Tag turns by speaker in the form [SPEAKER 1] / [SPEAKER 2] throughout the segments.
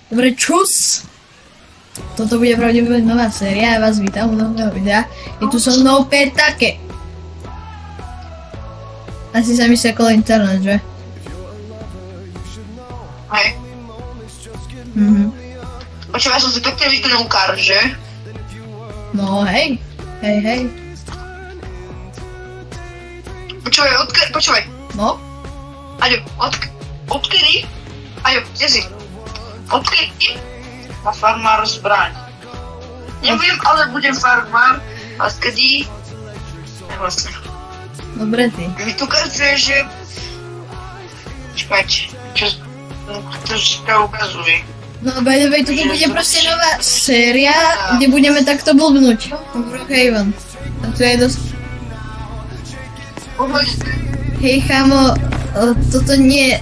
[SPEAKER 1] Dobre, čus! Toto bude pravdepodobne nová séria, ja vás vítam u nového videa. Je tu so mnou Petake. Asi sa mi sekol internet, že?
[SPEAKER 2] Hej. Počúvaj, ja som si pekne vypnul kar, že?
[SPEAKER 1] No hej, hej.
[SPEAKER 2] Počúvaj.
[SPEAKER 1] No?
[SPEAKER 2] Aďo, odkedy? Aďo, kde si? Odkedy? Má farmár zbraň. Neviem, ale budem farmár, a odkedy? Nevlastne.
[SPEAKER 1] Dobre ty.
[SPEAKER 2] Mi tu ukazuje, že... Počkať, čo to ukazuje?
[SPEAKER 1] No by the way, toto bude proste nová séria, kde budeme takto blbnúť. Brookhaven. A tu je dosť... Hej chámo, toto nie...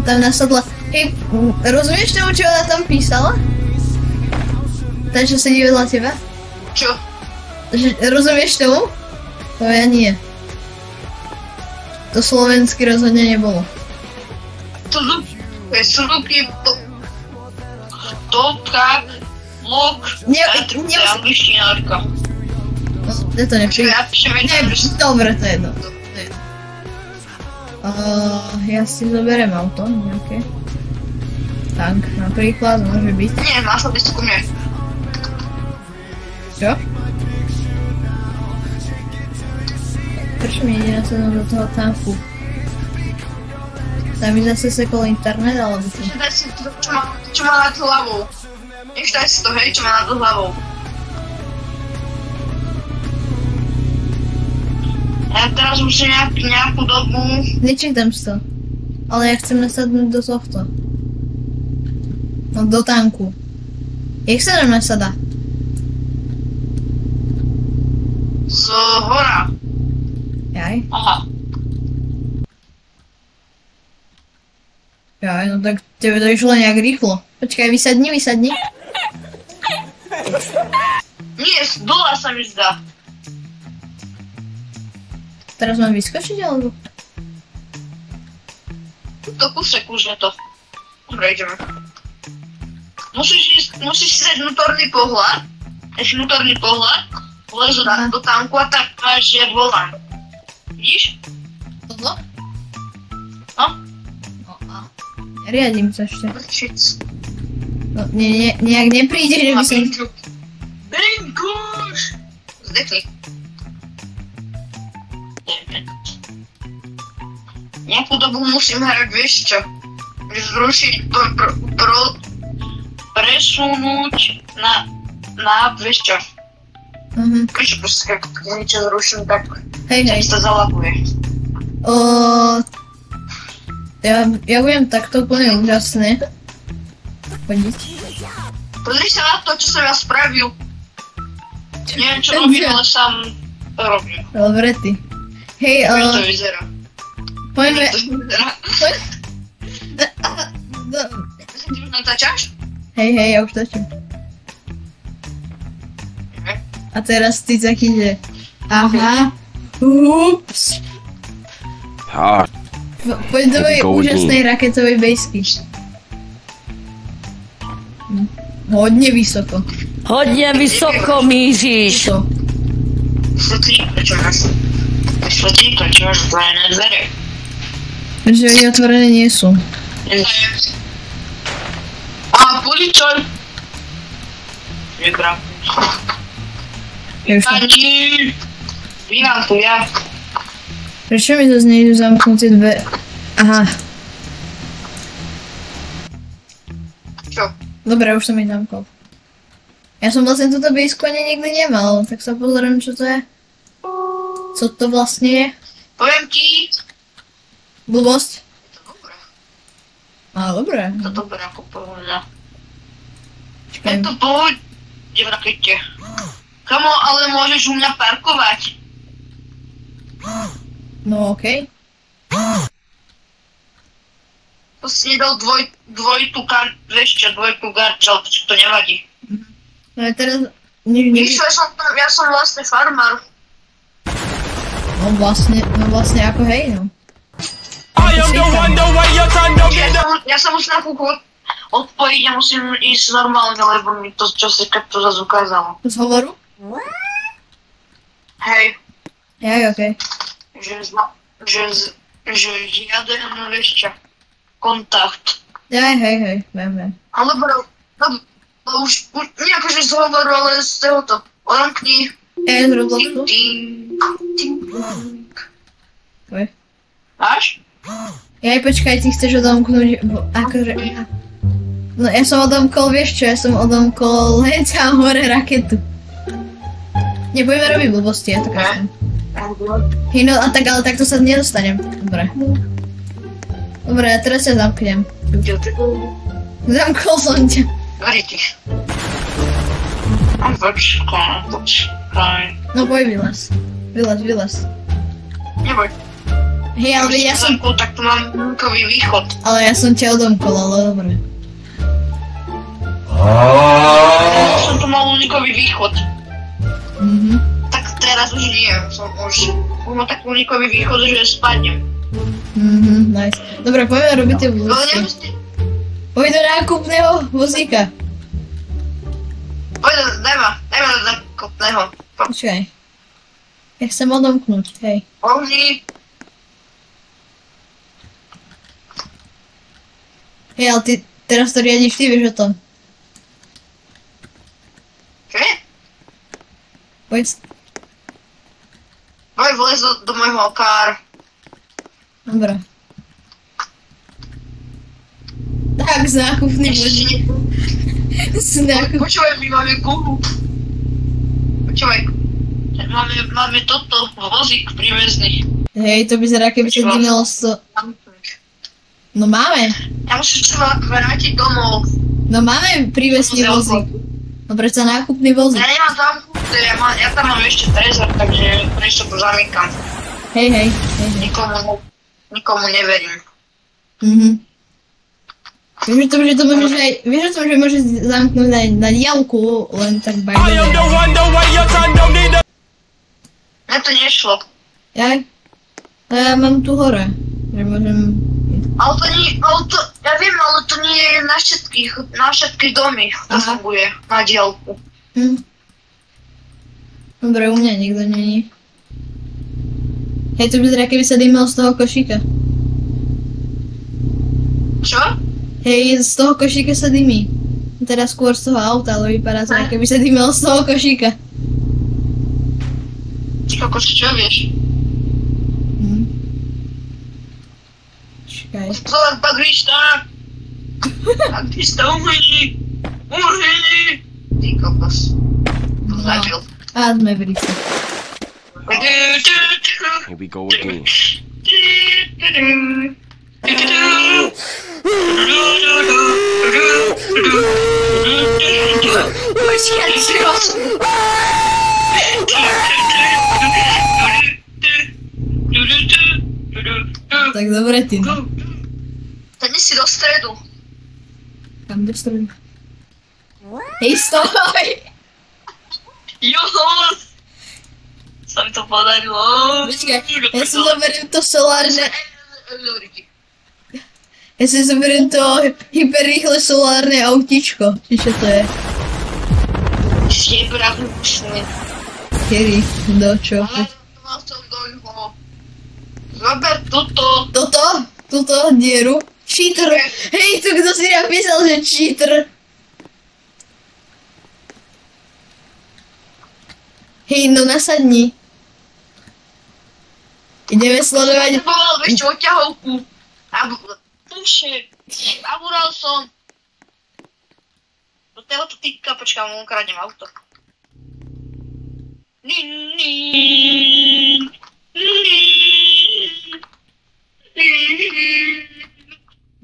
[SPEAKER 1] Tam nasadla... Hej, rozumieš tomu, čo ona tam písala? Tá, čo sedí vedľa teba?
[SPEAKER 2] Čo?
[SPEAKER 1] Rozumieš tomu? To ja nie. To slovensky rozhodne nebolo.
[SPEAKER 2] To je sluky... Topka... Lok... To je angličtinárka.
[SPEAKER 1] Je to nepríde. Dobre, to je jedno. Ja si zoberiem auto, nejaké. Tank napríklad, môže byť.
[SPEAKER 2] Nie, následne ku mne.
[SPEAKER 1] Čo? Prečo mi ide následne do toho tanku? Tam mi zase sekol internet, alebo čo?
[SPEAKER 2] Daj si to, čo má nad hlavou. Ešte daj si to, hej, čo má nad hlavou. Ja teraz musím nejakú dobu...
[SPEAKER 1] Nečítam si to. Ale ja chcem nasadnúť do tohto. No do tanku. Jak sa nám nasadá?
[SPEAKER 2] Z hora.
[SPEAKER 1] Jaj?
[SPEAKER 2] Aha.
[SPEAKER 1] Jaj, no tak tebe to išlo nejak rýchlo. Počkaj, vysadni.
[SPEAKER 2] Nie, z dola sa mi zdá.
[SPEAKER 1] Teraz mám vyskočiť, alebo?
[SPEAKER 2] To kúsek už je to. Dobre, ideme. Musíš si dať vnútorný pohľad. Lezu do tanku a tak máš, že volám. Vidíš?
[SPEAKER 1] Toto?
[SPEAKER 2] No?
[SPEAKER 1] No a... Neriadím sa ešte.
[SPEAKER 2] Prčic.
[SPEAKER 1] No, nejak nepríde, že by som...
[SPEAKER 2] Brinkuš! Zdechni. Nejakú dobu musím hrať, vieš čo? Zrušiť, presunúť na, vieš čo? Keď proste, keď niečo zruším, tak sa zalapuje.
[SPEAKER 1] Ja budem takto úplne úžasné. Chodiť.
[SPEAKER 2] Pozri sa na to, čo som ja spravil. Neviem, čo robím, ale sám to robím.
[SPEAKER 1] Dobre ty. Hej,
[SPEAKER 2] ako to vyzerá?
[SPEAKER 1] Poďme...
[SPEAKER 2] Ty už natáčaš?
[SPEAKER 1] Hej, ja už točím. A teraz ty taký, že... Aha. Ups. Poď do mojej úžasnej raketovej bejsky. Hodne vysoko.
[SPEAKER 3] Hodne vysoko míříš.
[SPEAKER 2] Vysvetlí, prečo máš otvorené dvere.
[SPEAKER 1] Pretože oni otvorené nie sú.
[SPEAKER 2] A policaj! Nekrám. Pani! Vynám tu ja.
[SPEAKER 1] Prečo mi zase nejdu zamknuté dve... Aha.
[SPEAKER 2] Čo?
[SPEAKER 1] Dobre, už som ich zamkol. Ja som vlastne túto bejsku ani nikdy nemal, tak sa pozriem, čo to je. Co to vlastne je?
[SPEAKER 2] Poviem ti...
[SPEAKER 1] Blbosť?
[SPEAKER 2] Je to dobré.
[SPEAKER 1] Á, dobré.
[SPEAKER 2] Je to dobré ako pohoda.
[SPEAKER 1] Čakaj.
[SPEAKER 2] Je to pohoda v rakete. Kamo, ale môžeš u mňa parkovať.
[SPEAKER 1] No okej.
[SPEAKER 2] To si nedal dvojitú garča, ale to nevadí.
[SPEAKER 1] No a teraz...
[SPEAKER 2] Víš, ja som vlastne farmár.
[SPEAKER 1] No vlastne ako hej, no.
[SPEAKER 2] Ja som už na kúku odpojiť a musím ísť normálne, lebo mi to časika to zase ukázalo.
[SPEAKER 1] Z hovoru?
[SPEAKER 2] Hej.
[SPEAKER 1] Jaj, okej.
[SPEAKER 2] Že žiaden, vieš čo, kontakt.
[SPEAKER 1] Jaj, hej, viem.
[SPEAKER 2] Ale už nie akože z hovoru, ale z tohoto. Odamkni.
[SPEAKER 1] Z Robloxu?
[SPEAKER 2] Máš?
[SPEAKER 1] Jaj, počkaj, ty chceš odomknúť, akože... No ja som odomkol, vieš čo, ja som odomkol tam hore raketu. Nebudeme robiť blbosti, ja to kažem. Hej, no a tak, ale takto sa nedostanem. Dobre. Dobre, ja teraz sa zamknem. Zamkol som ťa.
[SPEAKER 2] Veriti. Počkaj.
[SPEAKER 1] No boj, vylez.
[SPEAKER 2] Neboj.
[SPEAKER 1] Hej, ale ja som...
[SPEAKER 2] Tak tu mám bunkový východ.
[SPEAKER 1] Ale ja som ťa odomkol, ale dobre.
[SPEAKER 2] Ja som tu mal unikový východ.
[SPEAKER 1] Mhm.
[SPEAKER 2] Tak teraz už nie, som už mám tak unikový východ, že spadnem.
[SPEAKER 1] Mhm, nice. Dobre, poďme robiť tie vozíky. Poď do nákupného vozíka.
[SPEAKER 2] Daj ma do nákupného.
[SPEAKER 1] Počkaj. Ja chcem odomknúť, hej.
[SPEAKER 2] Ohni.
[SPEAKER 1] Hej, ale ty teraz to riadiš, ty vieš o tom.
[SPEAKER 2] Čo je?
[SPEAKER 1] Poď.
[SPEAKER 2] Vlez do môjho kár.
[SPEAKER 1] Dobre. Tak, z nákupný vozík.
[SPEAKER 2] Počúvaj, my máme gulu. Počúvaj. Máme toto, vozík prívezný.
[SPEAKER 1] Hej, to vyzerá, keby sa dymelo No máme.
[SPEAKER 2] Ja musím sa vrátiť domov.
[SPEAKER 1] No máme prívezný vozík. No predsa nákupný vozík.
[SPEAKER 2] Ja nemám zamknuté, ja tam mám ešte trezor, takže prečo to zamykam.
[SPEAKER 1] Hej.
[SPEAKER 2] Nikomu neverím.
[SPEAKER 1] Vieš o tom, že môžeš zamknúť aj na diaľku, len tak by the way.
[SPEAKER 2] Mne to nešlo.
[SPEAKER 1] Jaj? Ja mám tu hore, že môžem...
[SPEAKER 2] Ja viem, ale to nie je na všetky domy, to funguje, na diaľku.
[SPEAKER 1] Dobre, u mňa nikto není. Hej, to vyzerá, keby sa dymelo z toho košíka.
[SPEAKER 2] Čo?
[SPEAKER 1] Hej, z toho košíka sa dymí. Teraz skôr z toho auta, ale vypadá to, keby sa dymelo z toho košíka.
[SPEAKER 2] Ty kokos, čo vieš?
[SPEAKER 1] Čakaj.
[SPEAKER 2] Bagrista, umyni! Ty kokos. To zabil.
[SPEAKER 1] A sme v ríci.
[SPEAKER 4] Here we go again.
[SPEAKER 1] Tak dobre, ty.
[SPEAKER 2] Tady si do stredu.
[SPEAKER 1] Kam do stredu? Hej, stoj!
[SPEAKER 2] Jo! Sa mi to podarilo.
[SPEAKER 1] Počkaj, ja si zoberiem to solárne... Ja si zoberiem to hyperrýchle solárne autíčko. Či čo to je?
[SPEAKER 2] Žebrahučné.
[SPEAKER 1] Kedy? Do čo?
[SPEAKER 2] Mal som do jeho. Zober toto.
[SPEAKER 1] Toto dieru. Cheater. Hej, tu kto si napísal, že cheater. Hej, no nasadni. Ideme sledovať...
[SPEAKER 2] Potreboval ešte odťahovku. Nabúral som. Do tohoto typka, počkaj, mu ukradnem auto.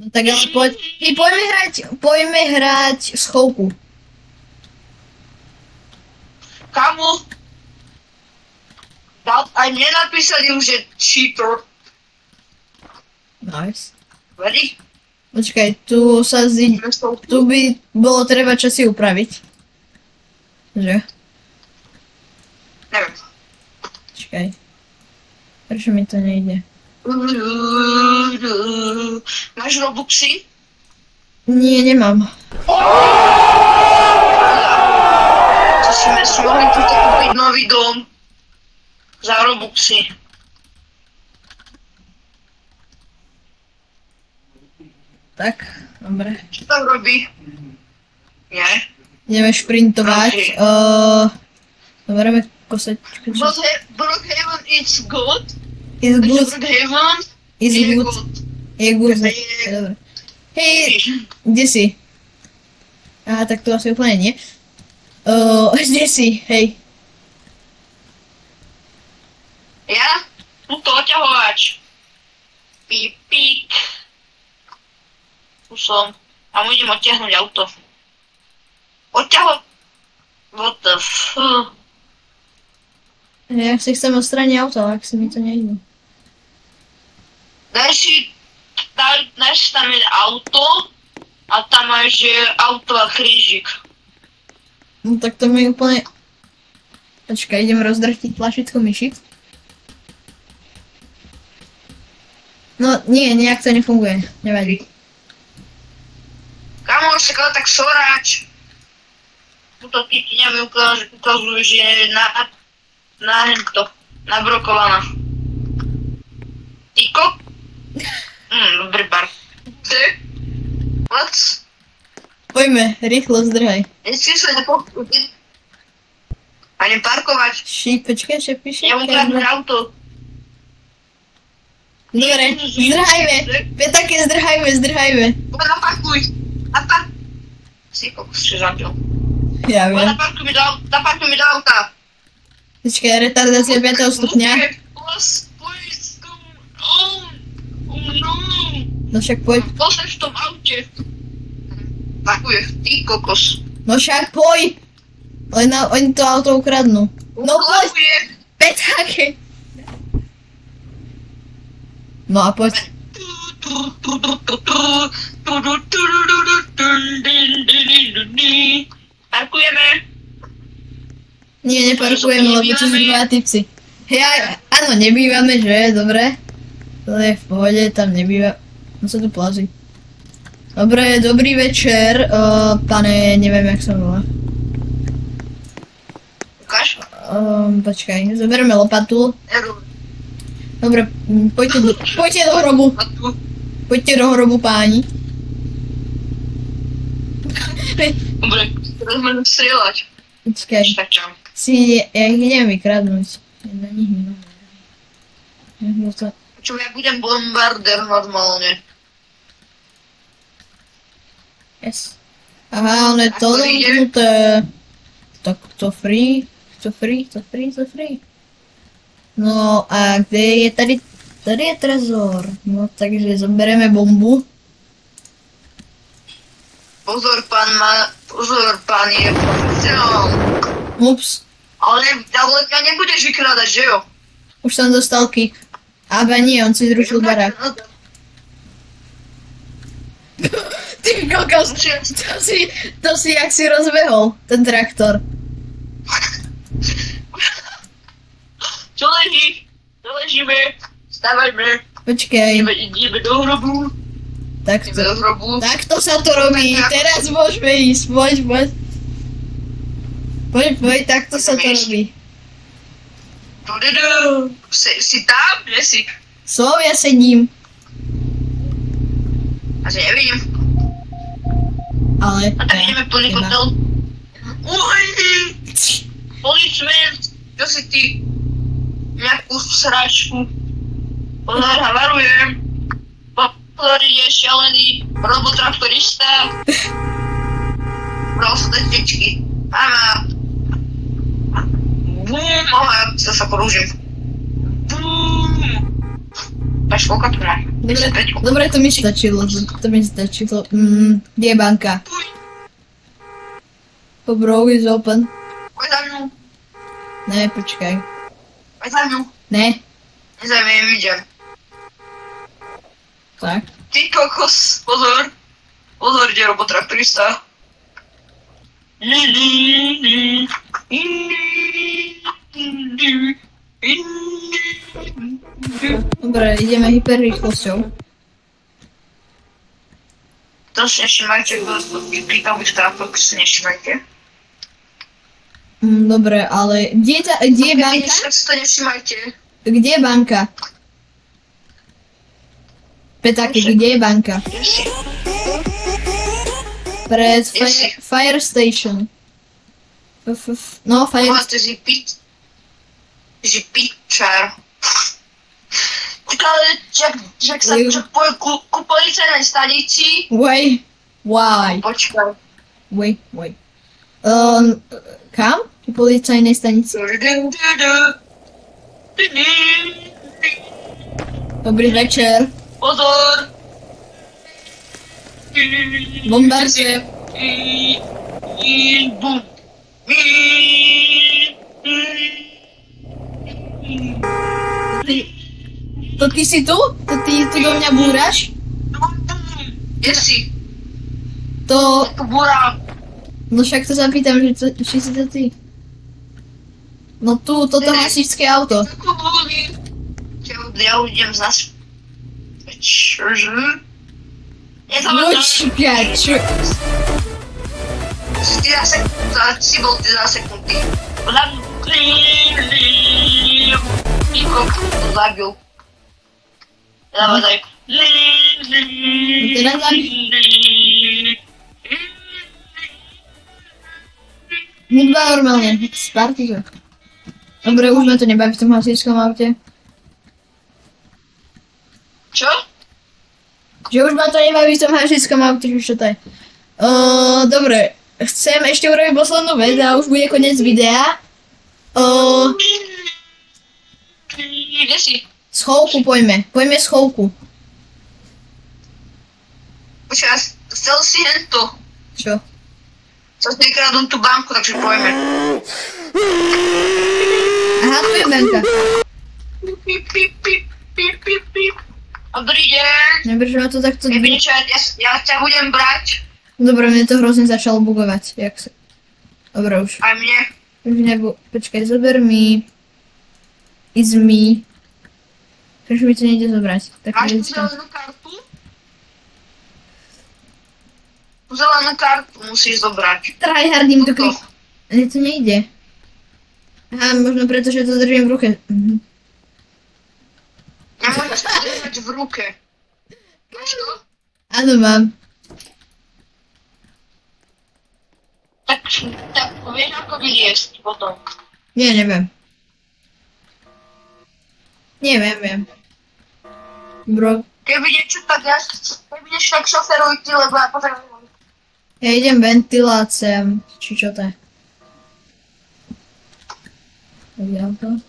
[SPEAKER 1] No tak ale poď. Hej, poďme hrať schovku.
[SPEAKER 2] Kamu? Aj mne napísali už, že cheater.
[SPEAKER 1] Nice.
[SPEAKER 2] Ready?
[SPEAKER 1] Počkaj, tu by bolo treba čosi upraviť. Že?
[SPEAKER 2] Neviem.
[SPEAKER 1] Počkaj. Prečo mi to nejde?
[SPEAKER 2] Máš Robuxy?
[SPEAKER 1] Nie, nemám.
[SPEAKER 2] To si mohli tuto kúpiť nový dom. Za Robuxy.
[SPEAKER 1] Tak, dobre.
[SPEAKER 2] Čo tam robí? Nie?
[SPEAKER 1] Ideme šprintovať. Dobre, kosať.
[SPEAKER 2] Brookhaven is good.
[SPEAKER 1] Is good.
[SPEAKER 2] Brookhaven
[SPEAKER 1] Is good. Je good. Dobre. Hej, kde si? Aha, tak to asi úplne nie. Kde si? Hej.
[SPEAKER 2] Ja? Tuto oťahovač. Píp, pík. Tu som. A mu idem odtiahnuť auto. What the f...
[SPEAKER 1] Ja si chcem odstrániť auto, ale ak si mi to nejde.
[SPEAKER 2] Dáš tam je auto a tam máš auto a krížik.
[SPEAKER 1] No tak to mi úplne... Počkaj, idem rozdrtiť tlačítko myši. No nie, nejak to nefunguje, nevadí.
[SPEAKER 2] Kamoš, tak soráč. Tuto ty mi ukazujú, že je nabrokovaná. Tyko? Dobrý bar. Ty? What?
[SPEAKER 1] Poďme, rýchlo zdrhaj.
[SPEAKER 2] Nechci sa nepokúpiť. Ani parkovať.
[SPEAKER 1] Počkaj, že píše.
[SPEAKER 2] Ja mu kradnúť auto.
[SPEAKER 1] Dobre, zdrhajme. Také zdrhajme.
[SPEAKER 2] Poď naparkuj. Si kokos, čo zabil.
[SPEAKER 1] Ja
[SPEAKER 2] Poď
[SPEAKER 1] viem.
[SPEAKER 2] naparkuj mi do auta.
[SPEAKER 1] Počkaj, retardácia 5. stupňa. No však poď.
[SPEAKER 2] Postav v tom aute. Parkuje, ty kokos.
[SPEAKER 1] No však poď. Oni to auto ukradnú. No poď. Petáke. No a poď.
[SPEAKER 2] Parkujeme.
[SPEAKER 1] Nie, neparkujeme, lebo to sú dva typci. Hej, áno, nebývame, že? Dobre. To je v pohode, tam nebýva. No sa tu plazí. Dobre, dobrý večer, pane, neviem, jak sa volá.
[SPEAKER 2] Ukáž?
[SPEAKER 1] Počkaj, zoberieme lopatu. Dobre, poďte do hrobu. Poďte do hrobu, páni.
[SPEAKER 2] Dobre, teraz môžem strieľať.
[SPEAKER 1] Počkaj, ja ich idem vykradnúť. Na nich nemám.
[SPEAKER 2] Čo, ja budem bombardér normálne.
[SPEAKER 1] Yes. Aha, ale to domknuté. Tak to free. No a kde je tady je trezor. No takže zoberieme bombu.
[SPEAKER 2] Pozor, pán je profesionál.
[SPEAKER 1] Ups.
[SPEAKER 2] Ale ťa nebudeš vykrádať, že jo?
[SPEAKER 1] Už som dostal kick. Aba nie, on si zrušil barák. Ty kokos, to si jak si rozbehol, ten traktor.
[SPEAKER 2] Čo leží? Čo ležíme? Stávajme.
[SPEAKER 1] Počkej.
[SPEAKER 2] Ideme do hrobu.
[SPEAKER 1] Takto sa to robí, teraz môžeme ísť, poď. Poď, takto sa to robí.
[SPEAKER 2] Si tam? Kde si?
[SPEAKER 1] Som, ja sedím.
[SPEAKER 2] Asi nevidím.
[SPEAKER 1] Ale...
[SPEAKER 2] A tak ideme plný kotel. Policment, čo si ty? Nejakú sračku. Pozor, varujem. Pozor, je šialený robotraktorista. Bral sa dať tečky. Áno. Bum, ja sa porúžim. Bum. Máš koľko tu má?
[SPEAKER 1] Dobre, to mi stačilo. Kde je banka? Bro is open.
[SPEAKER 2] Poď za mňu.
[SPEAKER 1] Ne, počkaj.
[SPEAKER 2] Poď za mňu.
[SPEAKER 1] Ne.
[SPEAKER 2] Nezaujímavé, idem.
[SPEAKER 1] Tak.
[SPEAKER 2] Ty kokos, pozor. Pozor, ide robotraktorista.
[SPEAKER 1] Dobre, ideme hyperrýchlosťou.
[SPEAKER 2] To si nevšimajte, klikal bych trápok, si nevšimajte.
[SPEAKER 1] Dobre, ale kde je banka?
[SPEAKER 2] Tak si to nevšimajte.
[SPEAKER 1] Kde je banka? Petáky, kde je banka? Pred fire station. No, fire...
[SPEAKER 2] Máte pitcher. Ale jak sa poje ku policajnej stanici...
[SPEAKER 1] Wait, why?
[SPEAKER 2] Počkaj.
[SPEAKER 1] Wait. Kam? Ku policajnej stanici. Dobrý večer.
[SPEAKER 2] Pozor!
[SPEAKER 1] Bombarduje.
[SPEAKER 2] Bum.
[SPEAKER 1] To ty si tu? To ty do mňa búraš?
[SPEAKER 2] Kde si?
[SPEAKER 1] To...
[SPEAKER 2] Tu búram.
[SPEAKER 1] No však to sa pýtam, že či si to ty. No tu, toto hasičské auto.
[SPEAKER 2] Ja idem zase. Čože?
[SPEAKER 1] Počkaj, čo?
[SPEAKER 2] Si bol ty za sekundy. To zabil. Dávaj daj.
[SPEAKER 1] Teraz zabil. Hudba normálne, Spartizo. Dobre, už ma to nebaví v tom hasičskom aute.
[SPEAKER 2] Čo?
[SPEAKER 1] Že už ma to nebaví v tom hasičskom aute, čo to je. Dobre, chcem ešte urobiť poslednú vec a už bude koniec videa.
[SPEAKER 2] Kde si?
[SPEAKER 1] Schovku poďme schovku.
[SPEAKER 2] Počkaj, chcel si hento.
[SPEAKER 1] Čo?
[SPEAKER 2] Chcel si kradnúť tú banku, takže pojme.
[SPEAKER 1] Aha, tu je banka.
[SPEAKER 2] Dobrý deň.
[SPEAKER 1] Nebrž ma to takto...
[SPEAKER 2] Ja ťa budem brať.
[SPEAKER 1] Dobre, mne to hrozne začalo bugovať. Dobre už.
[SPEAKER 2] Aj mne.
[SPEAKER 1] Už počkaj, zober mi... Is me. Prečo mi to nejde zobrať?
[SPEAKER 2] Máš tú zelenú kartu? Tú zelenú kartu musíš zobrať.
[SPEAKER 1] Tryhardím to klik... Ne, to nejde. Aha, možno preto, že to držím v ruke.
[SPEAKER 2] Nemôžeš to držať v ruke. Máš to?
[SPEAKER 1] Áno, mám.
[SPEAKER 2] Tak vieš ako vyliesť potom.
[SPEAKER 1] Nie, neviem. Neviem. Bro.
[SPEAKER 2] Keby niečo tak šoferuj ty, lebo ja potrebujem.
[SPEAKER 1] Ja idem ventiláciám, či čo to je. Uvidám to.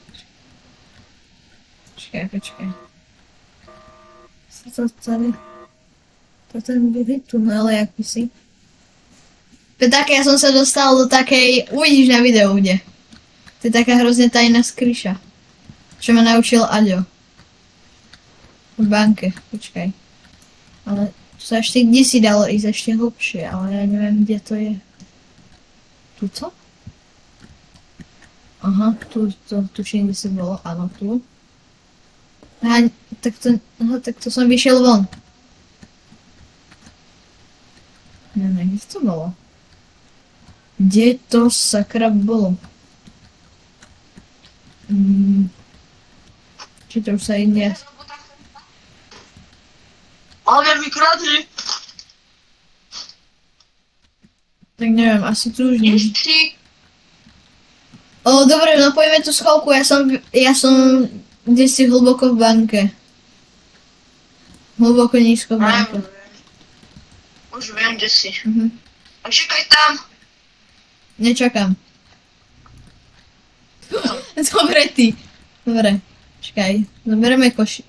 [SPEAKER 1] Počkaj. Co tady? To ten byli tunel, jak si. Tak ja som sa dostal do takej, uvidíš na videu kde. To je taká hrozne tajná skryša. Čo ma naučil Aďo. V banke, počkaj. Ale tu sa ešte kde si dalo ísť ešte hlbšie, ale ja neviem kde to je. Tuto? Aha, tu tuším kde si bolo, áno tu. Aha, tak to som vyšiel von. Neviem, kde to bolo? Kde to sakra bolo? Či to už sa ide?
[SPEAKER 2] Ale mi kradli.
[SPEAKER 1] Tak neviem, asi tu už nie. Dobre, no poďme tú schovku, ja som kde si hlboko v banke. Hlboko nízko v banke.
[SPEAKER 2] Už viem, kde si. A čakaj tam.
[SPEAKER 1] Nečakám. Dobre ty. Dobre, čakaj. Zoberieme koši.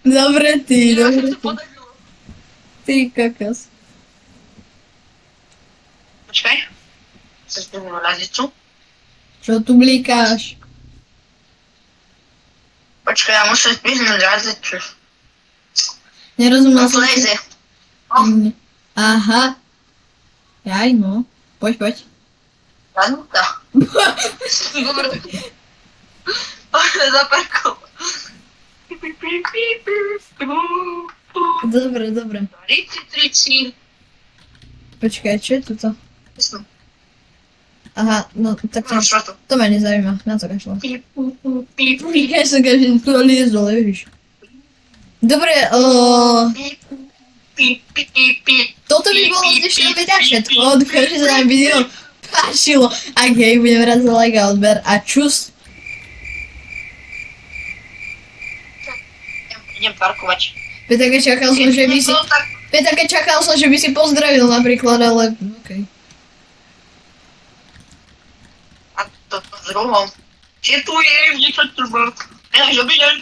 [SPEAKER 1] Dobre ty. Ty kokos.
[SPEAKER 2] Počkaj. Chceš tu razicu?
[SPEAKER 1] Čo tu blikáš?
[SPEAKER 2] Počkaj, ja musím zdvihnúť razicu.
[SPEAKER 1] Nerozumel som.
[SPEAKER 2] Leze.
[SPEAKER 1] Aha. Jaj, no. Poď.
[SPEAKER 2] Danuta. Dobre. Zaparkol.
[SPEAKER 1] Dobre, dobre.
[SPEAKER 2] Trici.
[SPEAKER 1] Počkaj, čo je tuto? Aha, no tak to ma nezaujíma, na to kašlo. Ja som každý tu liezol, ježiš. Dobre, toto by bolo dnešné videa všetko, dúfam, že sa nám video páčilo. Ak jej, budem rád za like a odber a čus.
[SPEAKER 2] Idem parkovať.
[SPEAKER 1] Peťake, čakal som, že by si pozdravil napríklad, ale okej.
[SPEAKER 2] A to druhom. Četujem, niečo tu bol. Dobrý deň.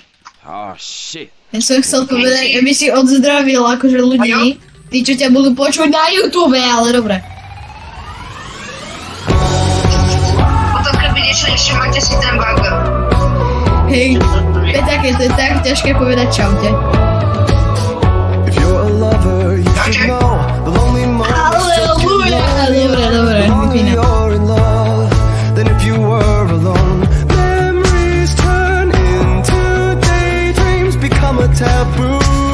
[SPEAKER 4] Oh shit.
[SPEAKER 1] Ja som chcel povedať, aby si odzdravil akože ľudí, tí, čo ťa budú počuť na YouTube, ale dobre.
[SPEAKER 2] Potom keby niečo nevšimate si ten bug.
[SPEAKER 1] Hej, Peťake, to je tak ťažké povedať čaute. Aleluja, dobre, vypína.
[SPEAKER 5] Taboo.